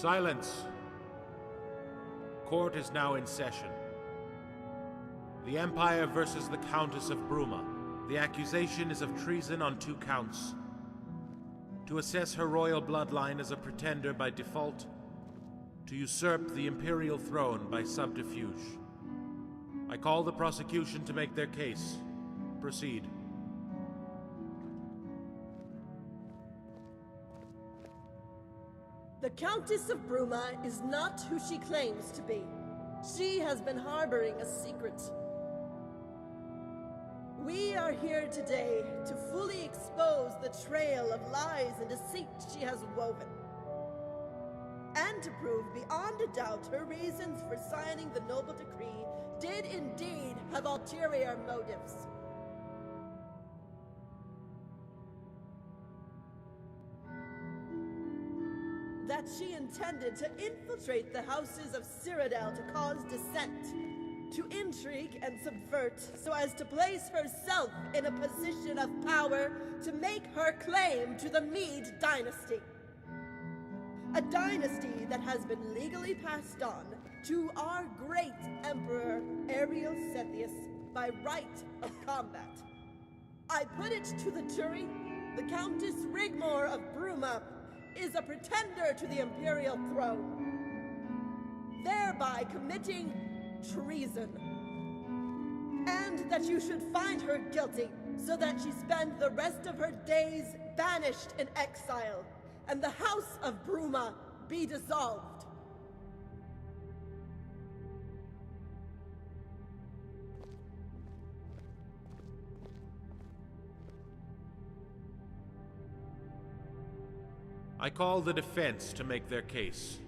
Silence! Court is now in session. The Empire versus the Countess of Bruma. The accusation is of treason on 2 counts. To assess her royal bloodline as a pretender by default, to usurp the imperial throne by subterfuge. I call the prosecution to make their case. Proceed. The Countess of Bruma is not who she claims to be. She has been harboring a secret. We are here today to fully expose the trail of lies and deceit she has woven. And to prove beyond a doubt her reasons for signing the noble decree did indeed have ulterior motives. That she intended to infiltrate the houses of Cyrodiil to cause dissent, to intrigue and subvert so as to place herself in a position of power to make her claim to the Mede dynasty. A dynasty that has been legally passed on to our great Emperor Ariel Sethius by right of combat. I put it to the jury, the Countess Rigmor of Bruma is a pretender to the imperial throne, thereby committing treason. And that you should find her guilty, so that she spend the rest of her days banished in exile, and the House of Bruma be dissolved. I call the defense to make their case.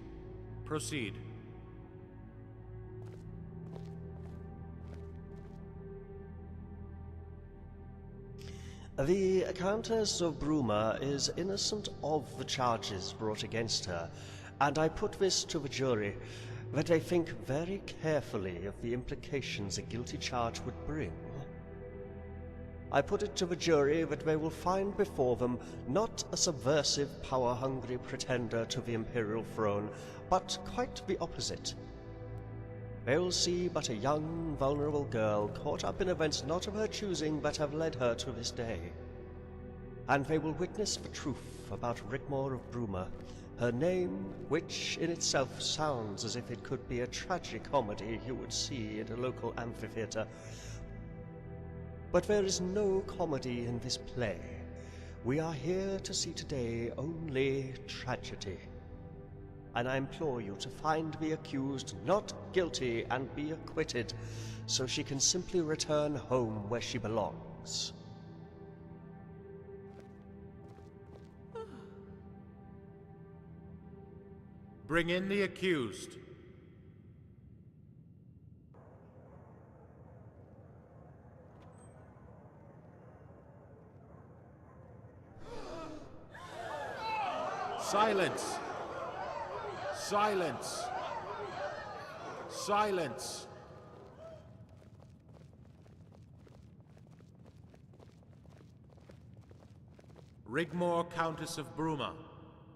Proceed. The Countess of Bruma is innocent of the charges brought against her, and I put this to the jury, that they think very carefully of the implications a guilty charge would bring. I put it to the jury that they will find before them not a subversive, power-hungry pretender to the imperial throne, but quite the opposite. They will see but a young, vulnerable girl caught up in events not of her choosing that have led her to this day. And they will witness the truth about Rigmor of Bruma, her name, which in itself sounds as if it could be a tragicomedy you would see at a local amphitheater. But there is no comedy in this play. We are here to see today only tragedy. And I implore you to find the accused not guilty and be acquitted, so she can simply return home where she belongs. Bring in the accused. Silence! Silence! Silence! Rigmor, Countess of Bruma,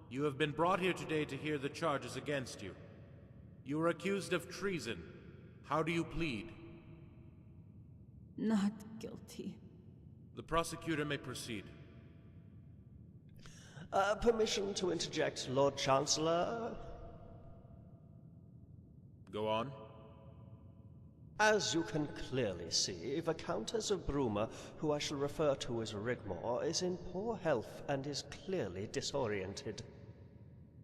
you have been brought here today to hear the charges against you. You are accused of treason. How do you plead? Not guilty. The prosecutor may proceed. Permission to interject, Lord Chancellor? Go on. As you can clearly see, the Countess of Bruma, who I shall refer to as Rigmor, is in poor health and is clearly disoriented.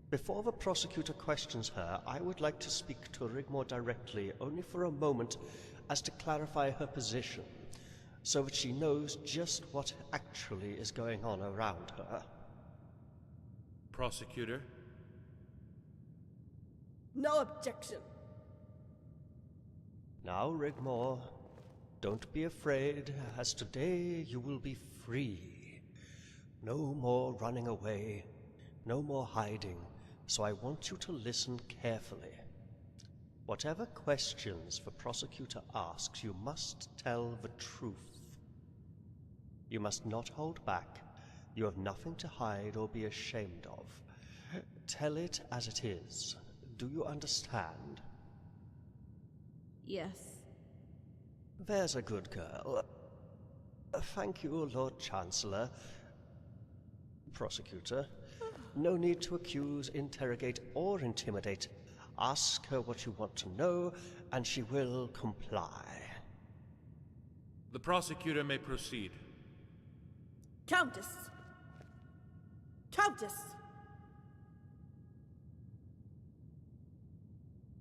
Before the prosecutor questions her, I would like to speak to Rigmor directly, only for a moment, as to clarify her position, so that she knows just what actually is going on around her. Prosecutor? No objection. Now, Rigmor, don't be afraid, as today you will be free. No more running away, no more hiding, so I want you to listen carefully. Whatever questions the prosecutor asks, you must tell the truth. You must not hold back. You have nothing to hide or be ashamed of. Tell it as it is. Do you understand? Yes. There's a good girl. Thank you, Lord Chancellor. Prosecutor. No need to accuse, interrogate, or intimidate. Ask her what you want to know, and she will comply. The prosecutor may proceed. Countess! Countess!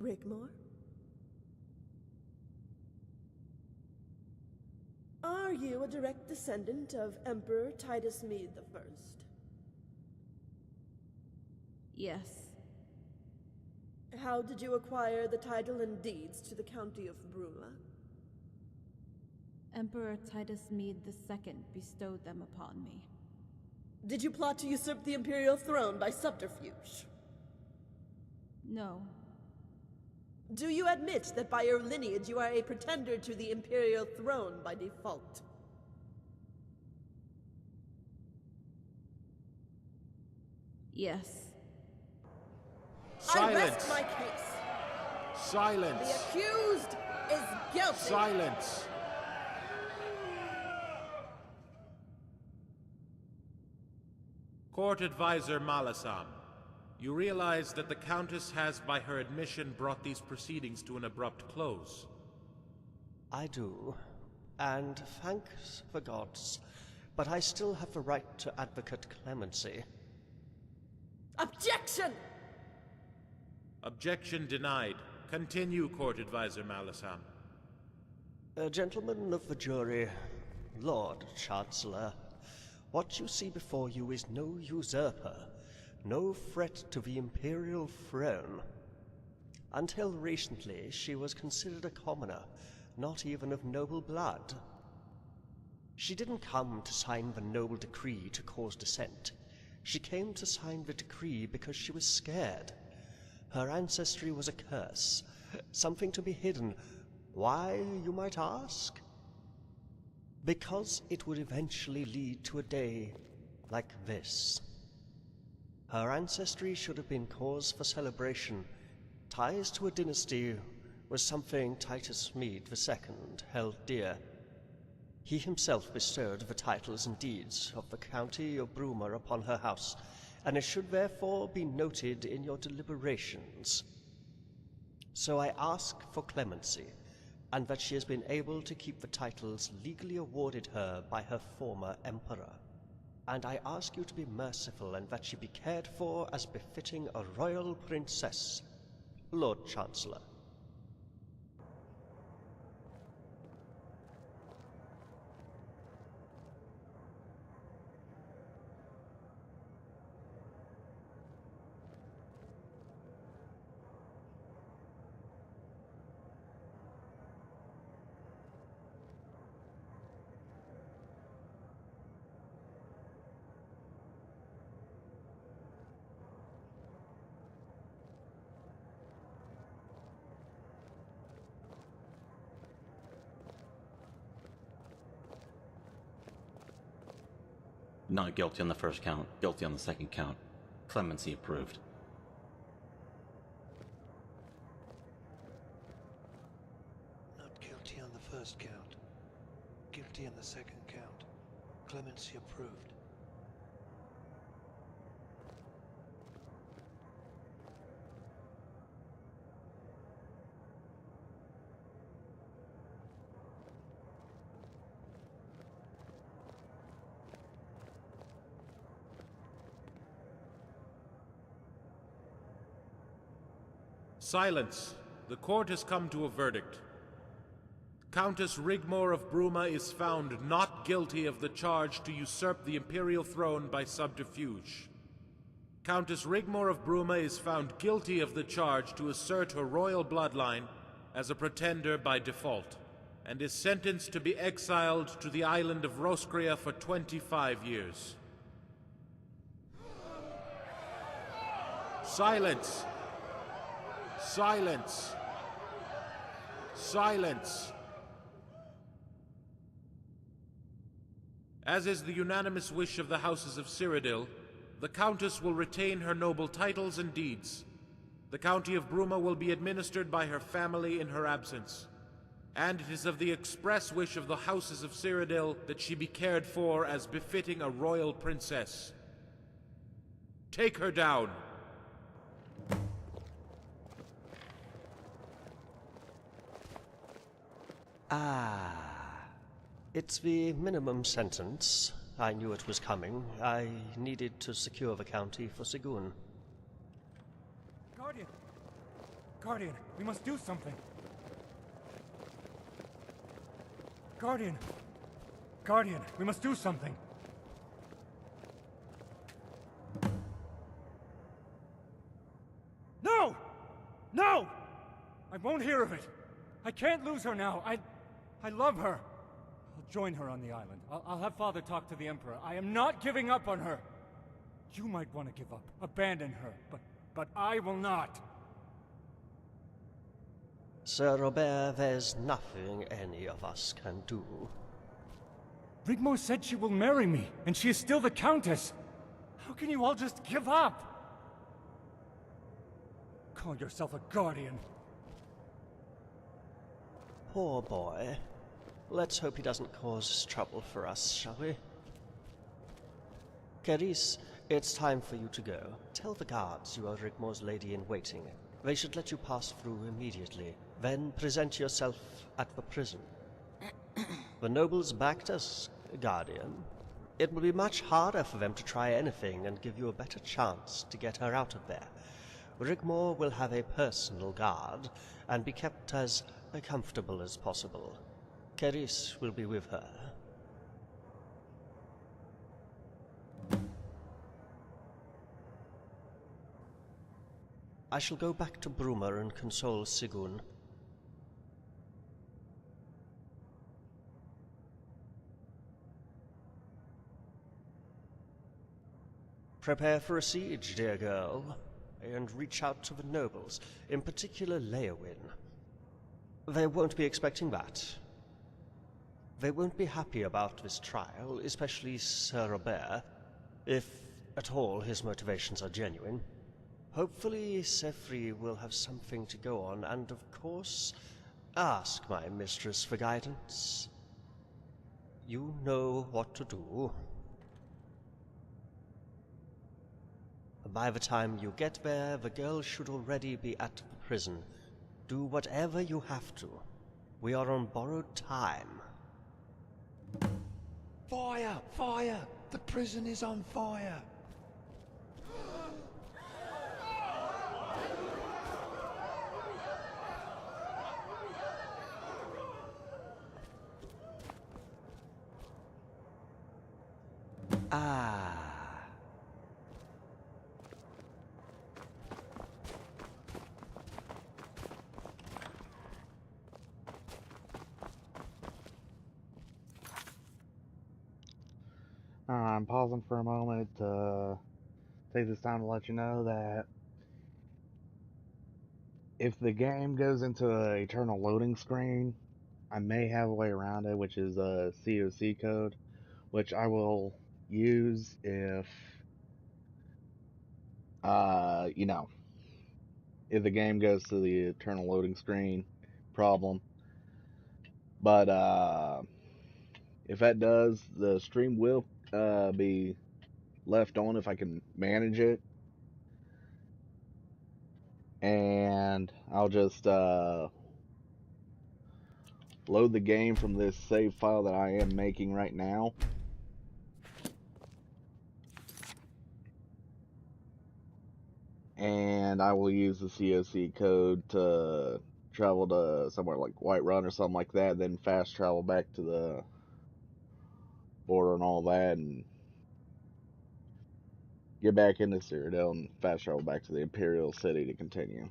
Rigmor? Are you a direct descendant of Emperor Titus Mede I? Yes. How did you acquire the title and deeds to the County of Bruma? Emperor Titus Mede II bestowed them upon me. Did you plot to usurp the imperial throne by subterfuge? No. Do you admit that by your lineage you are a pretender to the imperial throne by default? Yes. Silence! I rest my case. Silence! The accused is guilty. Silence! Court Advisor Malasam, you realize that the Countess has, by her admission, brought these proceedings to an abrupt close. I do, and thanks the gods, but I still have the right to advocate clemency. Objection! Objection denied. Continue, Court Advisor Malasam. Gentlemen of the jury, Lord Chancellor, what you see before you is no usurper, no threat to the imperial throne. Until recently, she was considered a commoner, not even of noble blood. She didn't come to sign the noble decree to cause dissent. She came to sign the decree because she was scared. Her ancestry was a curse, something to be hidden. Why, you might ask? Because it would eventually lead to a day like this. Her ancestry should have been cause for celebration. Ties to a dynasty was something Titus Mede II held dear. He himself bestowed the titles and deeds of the county of Bruma upon her house, and it should therefore be noted in your deliberations. So I ask for clemency, and that she has been able to keep the titles legally awarded her by her former emperor. And I ask you to be merciful, and that she be cared for as befitting a royal princess, Lord Chancellor. Not guilty on the first count, guilty on the second count. Clemency approved. Not guilty on the first count, guilty on the second count. Clemency approved. Silence. The court has come to a verdict. Countess Rigmor of Bruma is found not guilty of the charge to usurp the imperial throne by subterfuge. Countess Rigmor of Bruma is found guilty of the charge to assert her royal bloodline as a pretender by default, and is sentenced to be exiled to the island of Roskria for 25 years. Silence! Silence! Silence! As is the unanimous wish of the houses of Cyrodiil, the Countess will retain her noble titles and deeds. The County of Bruma will be administered by her family in her absence. And it is of the express wish of the houses of Cyrodiil that she be cared for as befitting a royal princess. Take her down. It's the minimum sentence. I knew it was coming. I needed to secure the county for Sigun. Guardian! Guardian, we must do something! Guardian! Guardian, we must do something! No! No! I won't hear of it! I can't lose her now. I love her. I'll join her on the island. I'll have Father talk to the Emperor. I am not giving up on her. You might want to give up, abandon her, but I will not. Sir Robert, there's nothing any of us can do. Rigmor said she will marry me, and she is still the Countess. How can you all just give up? Call yourself a Guardian. Poor boy. Let's hope he doesn't cause trouble for us, shall we? Carice, it's time for you to go. Tell the guards you are Rigmor's lady-in-waiting. They should let you pass through immediately. Then present yourself at the prison. The nobles backed us, Guardian. It will be much harder for them to try anything and give you a better chance to get her out of there. Rigmor will have a personal guard and be kept as comfortable as possible. Carice will be with her. I shall go back to Bruma and console Sigun. Prepare for a siege, dear girl, and reach out to the nobles, in particular Leowin. They won't be expecting that. They won't be happy about this trial, especially Sir Robert, if at all his motivations are genuine. Hopefully Sefri will have something to go on, and of course, ask my mistress for guidance. You know what to do. By the time you get there, the girl should already be at the prison. Do whatever you have to. We are on borrowed time. Fire! Fire! The prison is on fire! I'm pausing for a moment to take this time to let you know that if the game goes into an eternal loading screen, I may have a way around it, which is a COC code, which I will use if, if the game goes to the eternal loading screen problem. But, if that does, the stream will be left on if I can manage it. And I'll just load the game from this save file that I am making right now. And I will use the COC code to travel to somewhere like Whiterun or something like that, then fast travel back to the border and all that, and get back into Cyrodiil and fast travel back to the Imperial City to continue.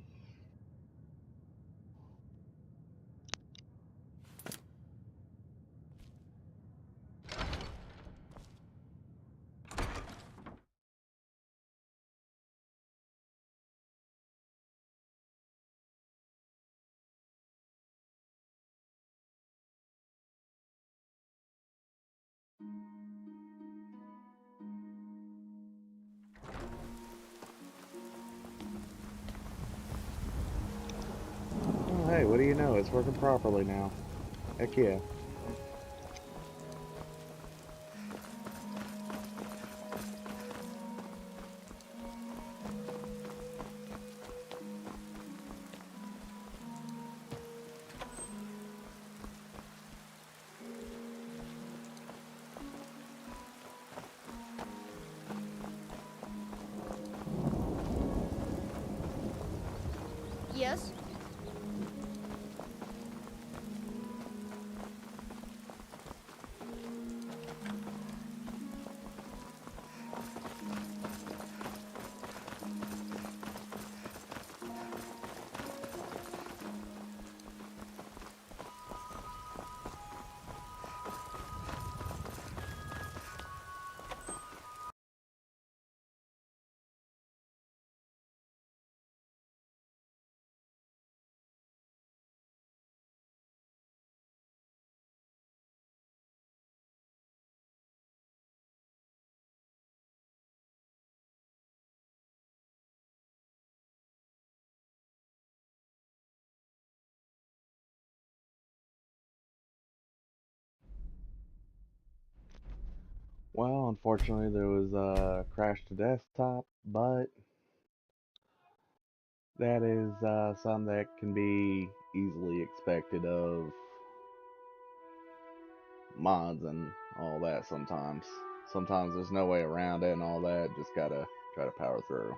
it's working properly now. Heck yeah. Yes? Well, unfortunately, there was a crash to desktop, but that is something that can be easily expected of mods and all that sometimes. Sometimes there's no way around it and all that, just gotta try to power through.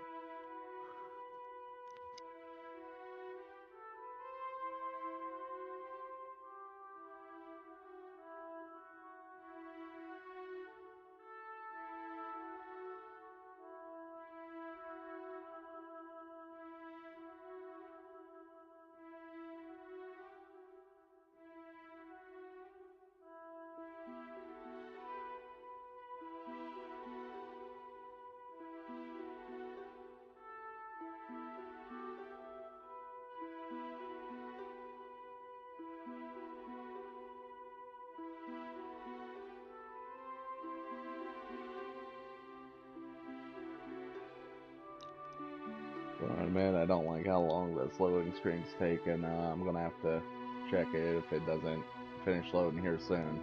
So I admit I don't like how long this loading screen's taking. I'm gonna have to check it if it doesn't finish loading here soon.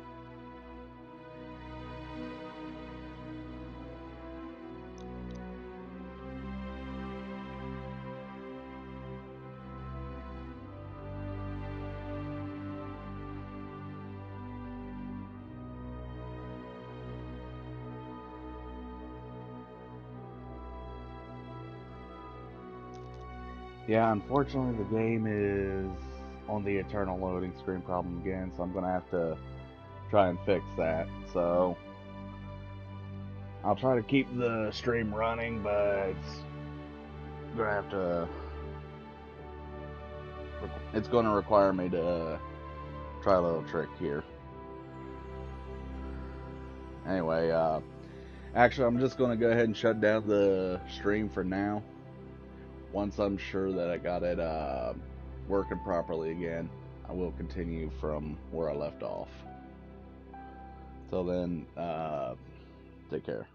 Yeah, unfortunately the game is on the eternal loading screen problem again, so I'm gonna have to try and fix that. So I'll try to keep the stream running, but gonna have to it's gonna require me to try a little trick here. Anyway, actually I'm just gonna go ahead and shut down the stream for now. Once I'm sure that I got it working properly again, I will continue from where I left off. Till then, take care.